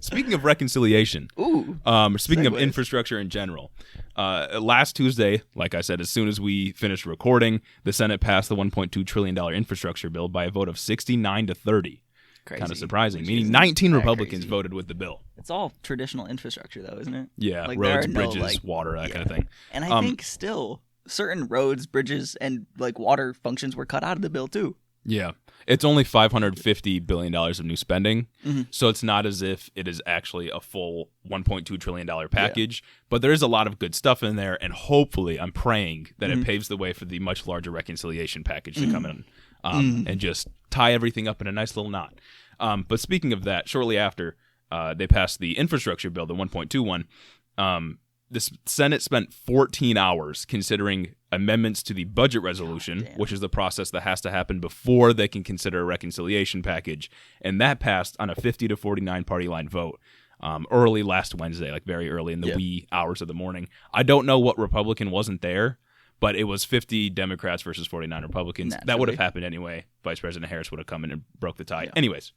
speaking of reconciliation, speaking of infrastructure in general, last Tuesday, like I said, as soon as we finished recording, the Senate passed the $1.2 trillion infrastructure bill by a vote of 69-30. Crazy. Kind of surprising, meaning 19 Republicans voted with the bill. It's all traditional infrastructure, though, isn't it? Yeah, roads, bridges, water, that kind of thing. And I think still certain roads, bridges, and like water functions were cut out of the bill too. Yeah, it's only $550 billion of new spending, so it's not as if it is actually a full $1.2 trillion package, but there is a lot of good stuff in there, and hopefully I'm praying that it paves the way for the much larger reconciliation package to come in and just tie everything up in a nice little knot. But speaking of that, shortly after they passed the infrastructure bill, the 1.21, the Senate spent 14 hours considering amendments to the budget resolution, which is the process that has to happen before they can consider a reconciliation package. And that passed on a 50-49 party line vote early last Wednesday, like very early in the wee hours of the morning. I don't know what Republican wasn't there, but it was 50 Democrats versus 49 Republicans. Naturally. That would have happened anyway. Vice President Harris would have come in and broke the tie. Yeah. Anyways,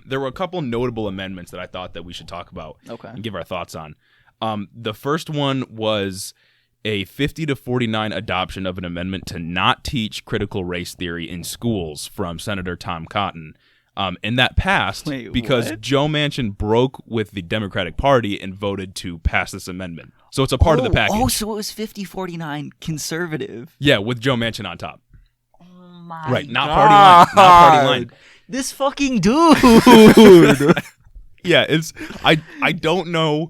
there were a couple notable amendments that I thought that we should talk about and give our thoughts on. The first one was a 50-49 adoption of an amendment to not teach critical race theory in schools from Senator Tom Cotton. And that passed because Joe Manchin broke with the Democratic Party and voted to pass this amendment. So it's a part of the package. Oh, so it was 50-49 conservative. Yeah, with Joe Manchin on top. Oh my Right, not God. party line. Not party line. This fucking dude. Yeah, it's I don't know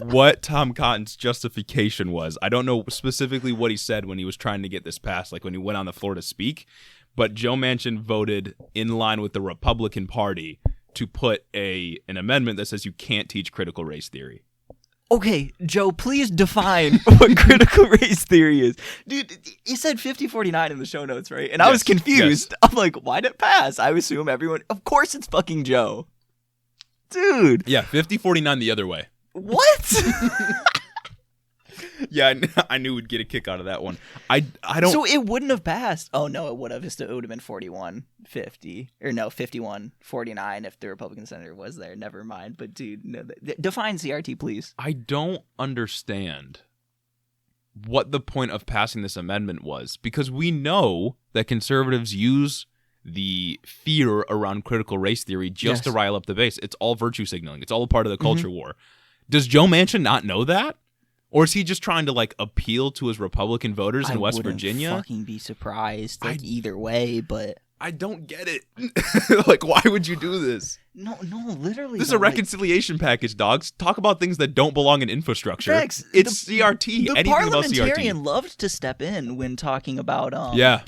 what Tom Cotton's justification was. I don't know specifically what he said when he was trying to get this passed, like when he went on the floor to speak. But Joe Manchin voted in line with the Republican Party to put an amendment that says you can't teach critical race theory. Okay, Joe, please define what critical race theory is. Dude, you said 50-49 in the show notes, right? And I was confused. Yes. I'm like, why'd it pass? I assume everyone... Of course it's fucking Joe. Dude. Yeah, 50-49 the other way. What? Yeah, I knew we'd get a kick out of that one. I don't... So it wouldn't have passed. Oh, no, it would have. It would have been 41-50. Or no, 51-49 if the Republican senator was there. Never mind. But, dude, no, define CRT, please. I don't understand what the point of passing this amendment was, because we know that conservatives use the fear around critical race theory just to rile up the base. It's all virtue signaling. It's all a part of the culture war. Does Joe Manchin not know that? Or is he just trying to like appeal to his Republican voters in West Virginia? I wouldn't fucking be surprised either way, but I don't get it. Like, why would you do this? No, literally. This is a reconciliation package, dogs. Talk about things that don't belong in infrastructure. Facts. It's CRT. The Anything about CRT. parliamentarian loved to step in when talking about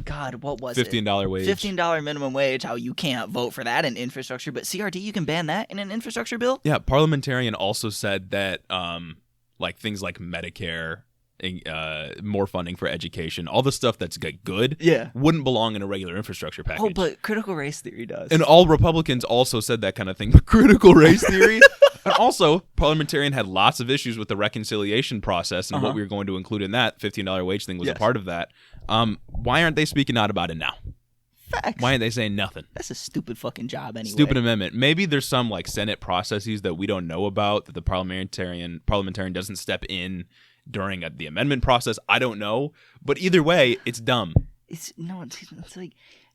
God, what was $15 it? wage. $15 minimum wage. How you can't vote for that in infrastructure, but CRT you can ban that in an infrastructure bill? Yeah, parliamentarian also said that like things like Medicare, more funding for education, all the stuff that's good, wouldn't belong in a regular infrastructure package. Oh, but critical race theory does. And all Republicans also said that kind of thing. But critical race theory, and also parliamentarian had lots of issues with the reconciliation process and what we were going to include in that. $15 wage thing was a part of that. Why aren't they speaking out about it now? Facts. Why aren't they saying nothing? That's a stupid fucking job anyway. Stupid amendment. Maybe there's some like Senate processes that we don't know about that the parliamentarian doesn't step in during the amendment process. I don't know. But either way, it's dumb. It's like,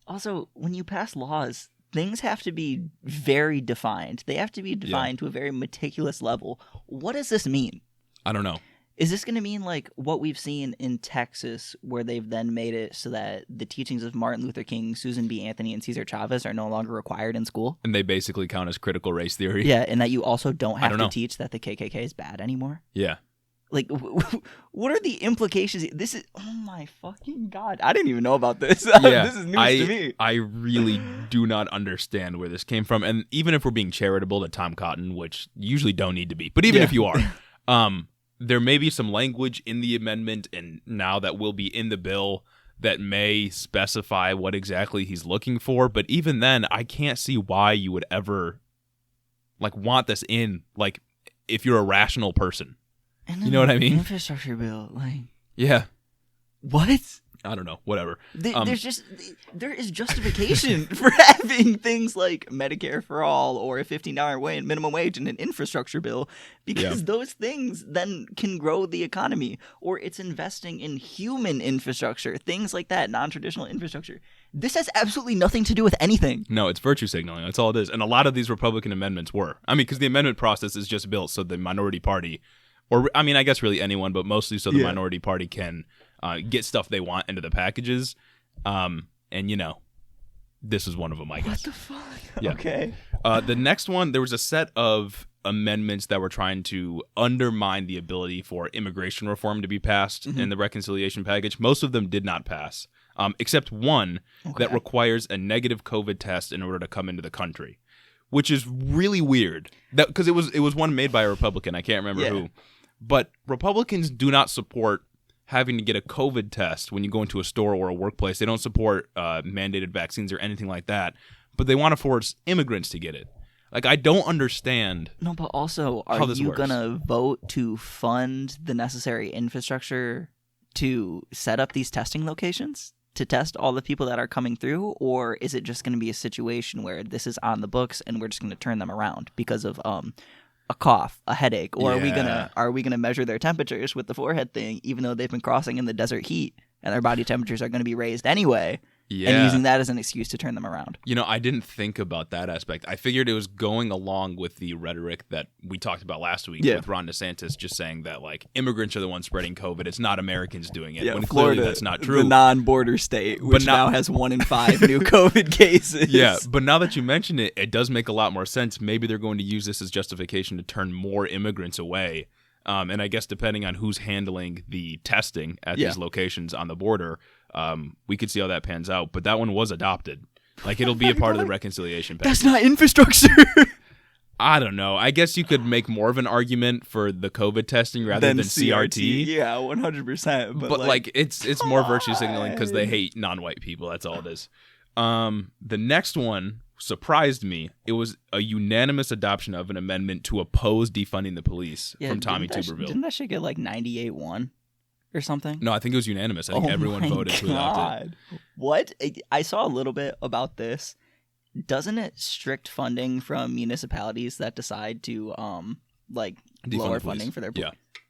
also, when you pass laws, things have to be very defined. They have to be defined to a very meticulous level. What does this mean? I don't know. Is this going to mean like what we've seen in Texas, where they've then made it so that the teachings of Martin Luther King, Susan B. Anthony, and Cesar Chavez are no longer required in school? And they basically count as critical race theory. Yeah, and that you also don't have to teach that the KKK is bad anymore? Yeah. Like, what are the implications? This is, oh my fucking God. I didn't even know about this. Yeah, this is news to me. I really do not understand where this came from. And even if we're being charitable to Tom Cotton, which you usually don't need to be, but even if you are, there may be some language in the amendment and now that will be in the bill that may specify what exactly he's looking for. But even then, I can't see why you would ever like want this in, like if you're a rational person. And you know what I mean? Infrastructure bill, like, yeah. What? I don't know, whatever. There is justification for having things like Medicare for all or a $15 minimum wage and an infrastructure bill, because those things then can grow the economy, or it's investing in human infrastructure, things like that, non-traditional infrastructure. This has absolutely nothing to do with anything. No, it's virtue signaling. That's all it is. And a lot of these Republican amendments were. I mean, because the amendment process is just built so the minority party, or I mean, I guess really anyone, but mostly so the minority party can get stuff they want into the packages. And, this is one of them, I guess. What the fuck? Yeah. Okay. The next one, there was a set of amendments that were trying to undermine the ability for immigration reform to be passed in the reconciliation package. Most of them did not pass, except one that requires a negative COVID test in order to come into the country, which is really weird. Because it was one made by a Republican. I can't remember who. But Republicans do not support having to get a COVID test when you go into a store or a workplace. They don't support mandated vaccines or anything like that. But they want to force immigrants to get it. Like, I don't understand. No, but also, are you going to vote to fund the necessary infrastructure to set up these testing locations to test all the people that are coming through? Or is it just going to be a situation where this is on the books and we're just going to turn them around because of a cough, a headache? Or are we gonna measure their temperatures with the forehead thing, even though they've been crossing in the desert heat and their body temperatures are going to be raised anyway? And using that as an excuse to turn them around. I didn't think about that aspect. I figured it was going along with the rhetoric that we talked about last week with Ron DeSantis just saying that, like, immigrants are the ones spreading COVID. It's not Americans doing it. When Florida, clearly that's not true. The non-border state, which now has 1 in 5 new COVID cases. Yeah, but now that you mention it, it does make a lot more sense. Maybe they're going to use this as justification to turn more immigrants away. And I guess depending on who's handling the testing at these locations on the border, we could see how that pans out. But that one was adopted. Like, it'll be a part of the reconciliation package. That's not infrastructure. I don't know. I guess you could make more of an argument for the COVID testing rather than CRT. Yeah, 100%. But like it's more virtue signaling because they hate non-white people. That's all it is. The next one surprised me. It was a unanimous adoption of an amendment to oppose defunding the police from Tommy Tuberville. Didn't that shit get like 98-1 or something? No, I think it was unanimous. I think everyone voted to adopt it. What? I saw a little bit about this. Doesn't it strict funding from municipalities that decide to lower funding for their police? Yeah.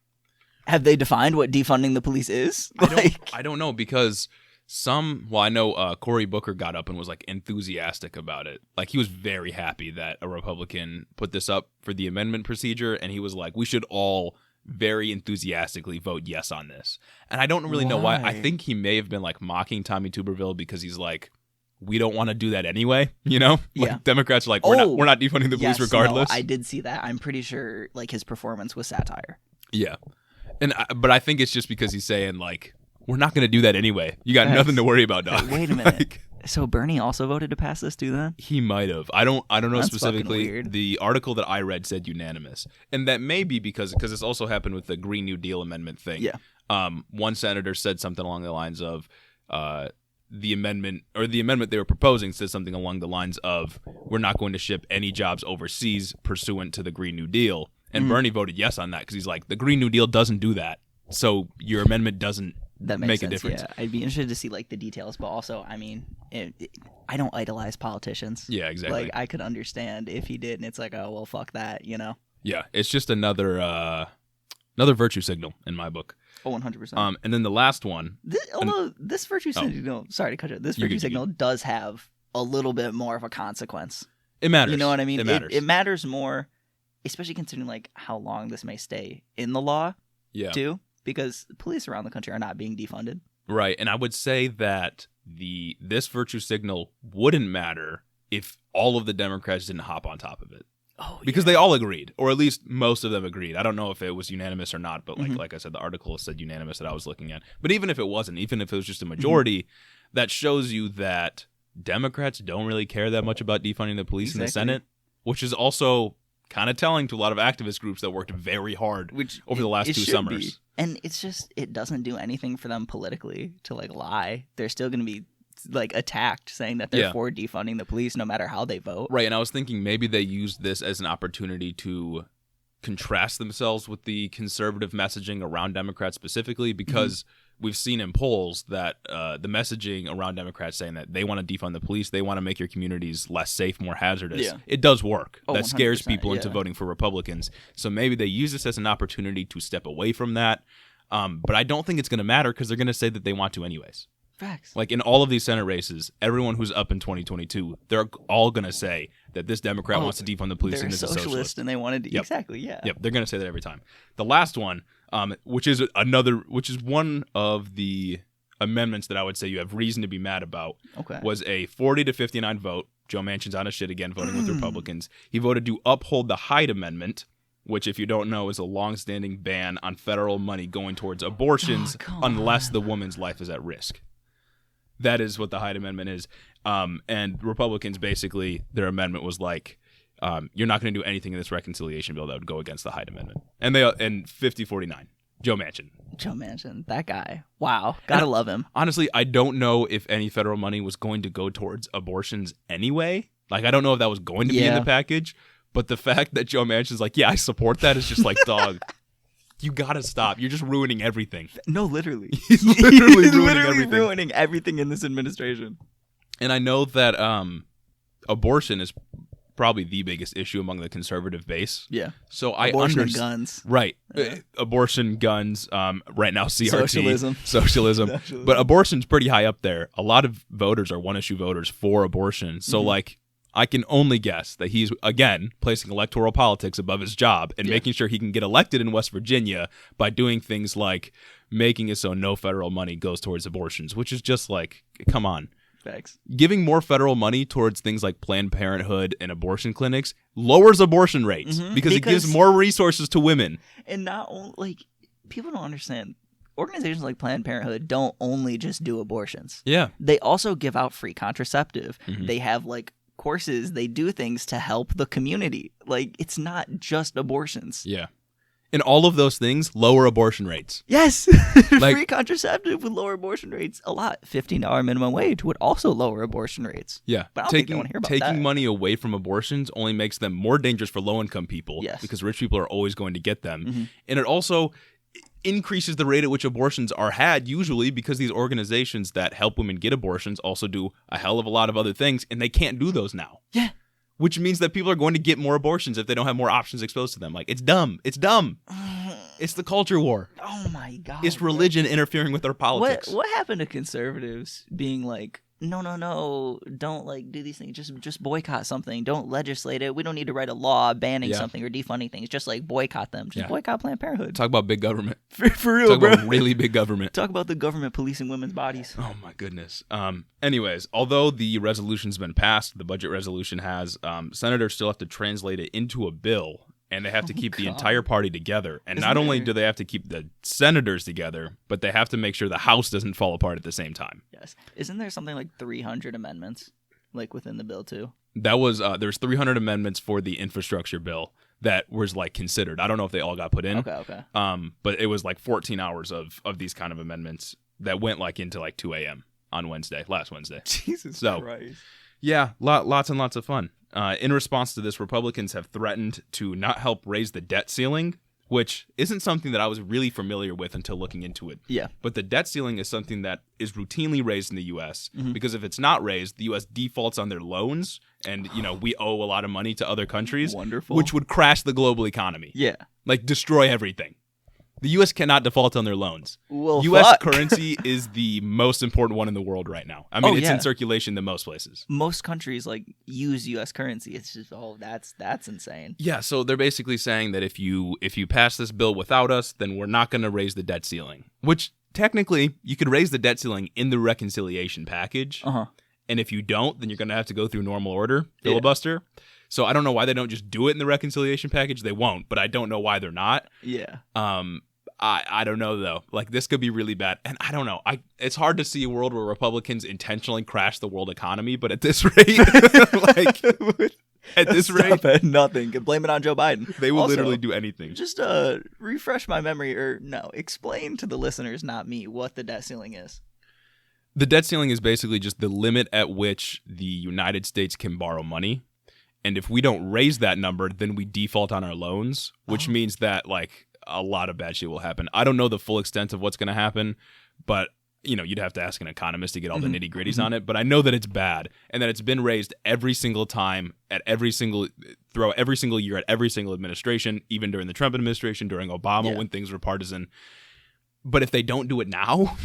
Have they defined what defunding the police is? I don't know, because I know Cory Booker got up and was like enthusiastic about it. Like, he was very happy that a Republican put this up for the amendment procedure, and he was like, we should all very enthusiastically vote yes on this. And I don't really know why. I think he may have been like mocking Tommy Tuberville because he's like, we don't want to do that anyway, Like, Democrats are like, we're not defunding the police regardless. No, I did see that. I'm pretty sure like his performance was satire. Yeah. But I think it's just because he's saying, like, we're not going to do that anyway. You got nothing to worry about, dog. Wait a minute. So Bernie also voted to pass this too then? He might have. I don't know. That's specifically. Weird. The article that I read said unanimous. And that may be because this also happened with the Green New Deal amendment thing. Yeah. One senator said something along the lines of the amendment they were proposing says something along the lines of, we're not going to ship any jobs overseas pursuant to the Green New Deal. And Bernie voted yes on that because he's like, the Green New Deal doesn't do that. So your amendment doesn't make a difference. Yeah. I'd be interested to see like the details, but also, I mean, I don't idolize politicians. Yeah, exactly. Like, I could understand if he did, and it's like, oh well, fuck that, Yeah, it's just another virtue signal in my book. Oh, 100%. And then the last one. This virtue signal, sorry to cut you. This virtue signal does have a little bit more of a consequence. It matters. You know what I mean? It matters. It matters more, especially considering like how long this may stay in the law. Yeah. Too, because police around the country are not being defunded. Right, and I would say that this virtue signal wouldn't matter if all of the Democrats didn't hop on top of it. Oh, because they all agreed, or at least most of them agreed. I don't know if it was unanimous or not, but like I said, the article said unanimous that I was looking at. But even if it wasn't, even if it was just a majority, that shows you that Democrats don't really care that much about defunding the police in the Senate, which is also kind of telling to a lot of activist groups that worked very hard over the last 2 summers. Be. And it's just, it doesn't do anything for them politically to like lie. They're still going to be like attacked saying that they're for defunding the police no matter how they vote. Right, and I was thinking maybe they used this as an opportunity to contrast themselves with the conservative messaging around Democrats specifically, because we've seen in polls that the messaging around Democrats saying that they want to defund the police, they want to make your communities less safe, more hazardous. Yeah. It does work. That scares people into voting for Republicans. So maybe they use this as an opportunity to step away from that. But I don't think it's going to matter because they're going to say that they want to anyways. Facts. Like in all of these Senate races, everyone who's up in 2022, they're all going to say that this Democrat wants to defund the police and is a socialist. And they wanted to, exactly, yeah. Yep, they're going to say that every time. The last one, which is one of the amendments that I would say you have reason to be mad about, was a 40 to 59 vote. Joe Manchin's on his shit again, voting with Republicans. He voted to uphold the Hyde Amendment, which, if you don't know, is a long-standing ban on federal money going towards abortions unless the woman's life is at risk. That is what the Hyde Amendment is. And Republicans, basically, their amendment was like, you're not going to do anything in this reconciliation bill that would go against the Hyde Amendment. And 50-49, Joe Manchin. Joe Manchin, that guy. Wow. Gotta love him. Honestly, I don't know if any federal money was going to go towards abortions anyway. Like, I don't know if that was going to be in the package. But the fact that Joe Manchin's like, yeah, I support that is just like, dog, you gotta stop. You're just ruining everything. No, literally. He's literally ruining everything in this administration. And I know that abortion is probably the biggest issue among the conservative base. Yeah. So I understand. Abortion and guns. Right. Abortion, guns, right now CRT. Socialism. But abortion's pretty high up there. A lot of voters are one-issue voters for abortion. So, like, I can only guess that he's, again, placing electoral politics above his job and making sure he can get elected in West Virginia by doing things like making it so no federal money goes towards abortions, which is just like, come on. Facts. Giving more federal money towards things like Planned Parenthood and abortion clinics lowers abortion rates because it gives more resources to women. And not only, like, people don't understand. Organizations like Planned Parenthood don't only just do abortions. Yeah. They also give out free contraceptive. They have, like, courses, they do things to help the community. Like, it's not just abortions. Yeah. And all of those things lower abortion rates. Yes. Like, free contraceptive would lower abortion rates a lot. $15 minimum wage would also lower abortion rates. Yeah. But I don't think you want to hear about that. Taking money away from abortions only makes them more dangerous for low-income people. Yes. Because rich people are always going to get them. And it also increases the rate at which abortions are had, usually because these organizations that help women get abortions also do a hell of a lot of other things, and they can't do those now. Yeah. Which means that people are going to get more abortions if they don't have more options exposed to them. Like, it's dumb. It's dumb. It's the culture war. Oh, my God. It's religion interfering with our politics. What happened to conservatives being like, no, don't, like, do these things. Just boycott something. Don't legislate it. We don't need to write a law banning something or defunding things. Just, like, boycott them. Just boycott Planned Parenthood. Talk about big government. For real, bro. Talk about really big government. Talk about the government policing women's bodies. Oh, my goodness. Anyways, although the resolution's been passed, the budget resolution has, senators still have to translate it into a bill. And they have to keep the entire party together. And not only do they have to keep the senators together, but they have to make sure the House doesn't fall apart at the same time. Yes. Isn't there something like 300 amendments, like, within the bill, too? That was, there's 300 amendments for the infrastructure bill that was, like, considered. I don't know if they all got put in. Okay. But it was, like, 14 hours of these kind of amendments that went, like, into, like, 2 a.m. on last Wednesday. Jesus Christ. Yeah, lots and lots of fun. In response to this, Republicans have threatened to not help raise the debt ceiling, which isn't something that I was really familiar with until looking into it. Yeah. But the debt ceiling is something that is routinely raised in the U.S. Because if it's not raised, the U.S. defaults on their loans, and we owe a lot of money to other countries. Wonderful. Which would crash the global economy. Yeah. Like, destroy everything. The U.S. cannot default on their loans. Well, U.S. currency is the most important one in the world right now. I mean, it's in circulation in most places. Most countries, like, use U.S. currency. It's just, that's insane. Yeah, so they're basically saying that if you pass this bill without us, then we're not going to raise the debt ceiling. Which, technically, you could raise the debt ceiling in the reconciliation package. And if you don't, then you're going to have to go through normal order, filibuster. So I don't know why they don't just do it in the reconciliation package. They won't, but I don't know why they're not. Yeah. I don't know, though. Like, this could be really bad. And I don't know. It's hard to see a world where Republicans intentionally crash the world economy, but at this rate, nothing. Can blame it on Joe Biden. They will literally do anything. Just refresh my memory, explain to the listeners, not me, what the debt ceiling is. The debt ceiling is basically just the limit at which the United States can borrow money. And if we don't raise that number, then we default on our loans, which means that, like, a lot of bad shit will happen. I don't know the full extent of what's going to happen, but you'd have to ask an economist to get all the nitty gritties on it. But I know that it's bad and that it's been raised every single time throughout every single year at every single administration, even during the Trump administration, during Obama, when things were partisan. But if they don't do it now,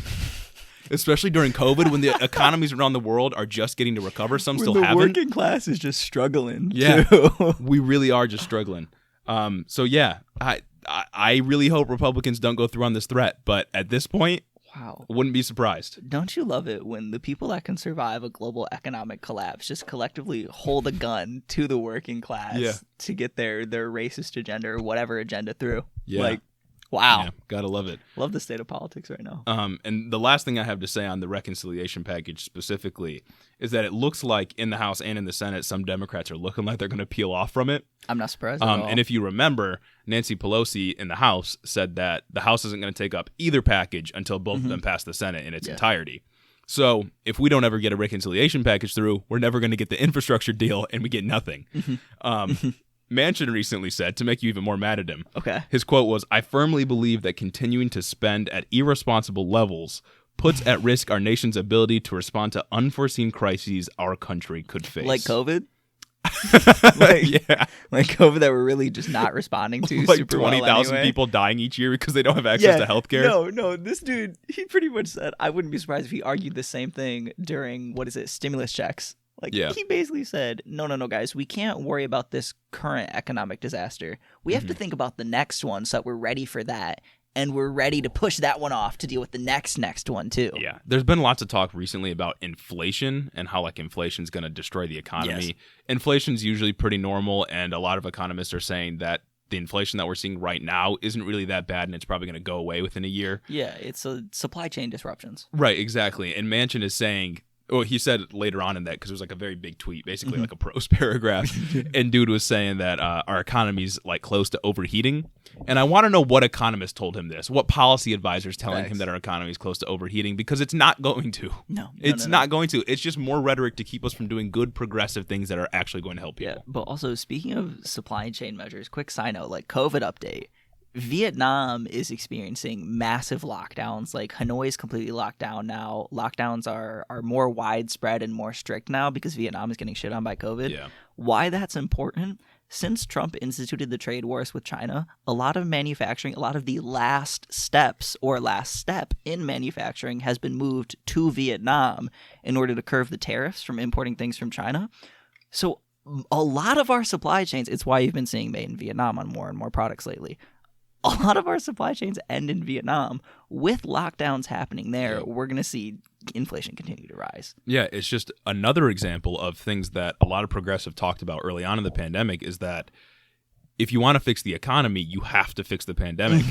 especially during COVID, when the economies around the world are just getting to recover, some still haven't. The working class is just struggling. Yeah, too. We really are just struggling. So yeah, I really hope Republicans don't go through on this threat. But at this point, wow, wouldn't be surprised. Don't you love it when the people that can survive a global economic collapse just collectively hold a gun to the working class to get their racist agenda or whatever agenda through? Yeah. Like, wow. Yeah, gotta love it. Love the state of politics right now. And the last thing I have to say on the reconciliation package specifically is that it looks like in the House and in the Senate, some Democrats are looking like they're going to peel off from it. I'm not surprised at all. And if you remember, Nancy Pelosi in the House said that the House isn't going to take up either package until both of them pass the Senate in its entirety. So if we don't ever get a reconciliation package through, we're never going to get the infrastructure deal and we get nothing. Manchin recently said, to make you even more mad at him, his quote was, "I firmly believe that continuing to spend at irresponsible levels puts at risk our nation's ability to respond to unforeseen crises our country could face." Like COVID? Yeah. Like COVID that we're really just not responding to. Like super 20,000 anyway. people dying each year because they don't have access to healthcare. No, this dude, he pretty much said, I wouldn't be surprised if he argued the same thing during, stimulus checks. Like, he basically said, no, guys, we can't worry about this current economic disaster. We have to think about the next one so that we're ready for that. And we're ready to push that one off to deal with the next one, too. Yeah. There's been lots of talk recently about inflation and how, inflation's going to destroy the economy. Yes. Inflation's usually pretty normal, and a lot of economists are saying that the inflation that we're seeing right now isn't really that bad, and it's probably going to go away within a year. Yeah, it's supply chain disruptions. Right, exactly. And Manchin is saying... Well, he said later on in that, because it was a very big tweet, basically like a prose paragraph, and dude was saying that our economy's close to overheating. And I want to know what economist told him this, what policy advisors telling him that our economy is close to overheating, because it's not going to. No, it's not going to. It's just more rhetoric to keep us from doing good, progressive things that are actually going to help people. Yeah, but also speaking of supply chain measures, quick side note, COVID update. Vietnam is experiencing massive lockdowns. Hanoi is completely locked down now. Lockdowns are more widespread and more strict now because Vietnam is getting shit on by COVID. Yeah. Why that's important? Since Trump instituted the trade wars with China, a lot of manufacturing, a lot of the last steps or last step in manufacturing has been moved to Vietnam in order to curb the tariffs from importing things from China. So a lot of our supply chains, it's why you've been seeing made in Vietnam on more and more products lately. A lot of our supply chains end in Vietnam. With lockdowns happening there, we're going to see inflation continue to rise. Yeah, it's just another example of things that a lot of progressive talked about early on in the pandemic is that if you want to fix the economy, you have to fix the pandemic.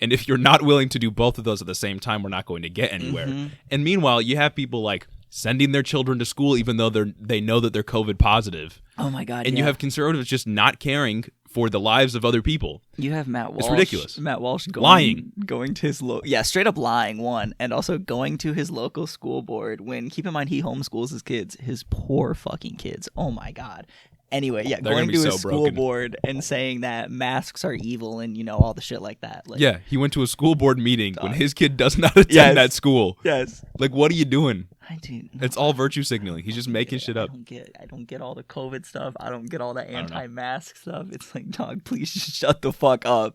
And if you're not willing to do both of those at the same time, we're not going to get anywhere. And meanwhile, you have people sending their children to school even though they know that they're COVID positive. Oh my God! And you have conservatives just not caring for the lives of other people. You have Matt Walsh. It's ridiculous. Matt Walsh lying, going to his straight up lying one, and also going to his local school board when, keep in mind, he homeschools his kids, his poor fucking kids. Oh my God. Anyway, going to his school board and saying that masks are evil and all the shit like that. He went to a school board meeting when his kid does not attend that school. Yes. What are you doing? No, it's all virtue signaling. He's just making shit up. I don't get all the COVID stuff. I don't get all the anti-mask stuff. It's dog, please just shut the fuck up.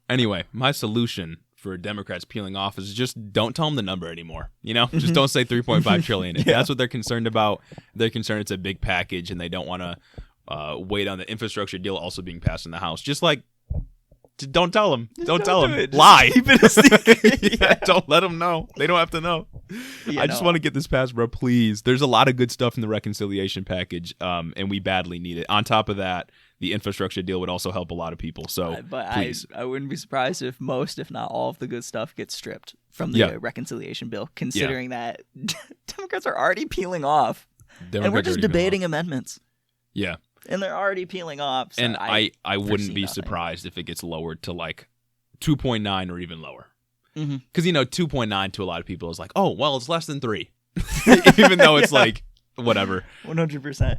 Anyway, my solution for Democrats peeling off is just don't tell them the number anymore. Just don't say 3.5 trillion. If that's what they're concerned about, they're concerned it's a big package and they don't want to wait on the infrastructure deal also being passed in the House. Just don't tell them. Don't tell them. Lie. Keep it a secret. Don't let them know. They don't have to know. I just want to get this passed, bro. Please. There's a lot of good stuff in the reconciliation package, and we badly need it. On top of that, the infrastructure deal would also help a lot of people. So, please. I wouldn't be surprised if most, if not all, of the good stuff gets stripped from the reconciliation bill, considering that Democrats are already peeling off, and we're just debating amendments. Yeah. And they're already peeling off. So and I wouldn't be surprised if it gets lowered to 2.9 or even lower. Because, 2.9 to a lot of people is oh, well, it's less than 3. Even though it's whatever. 100%.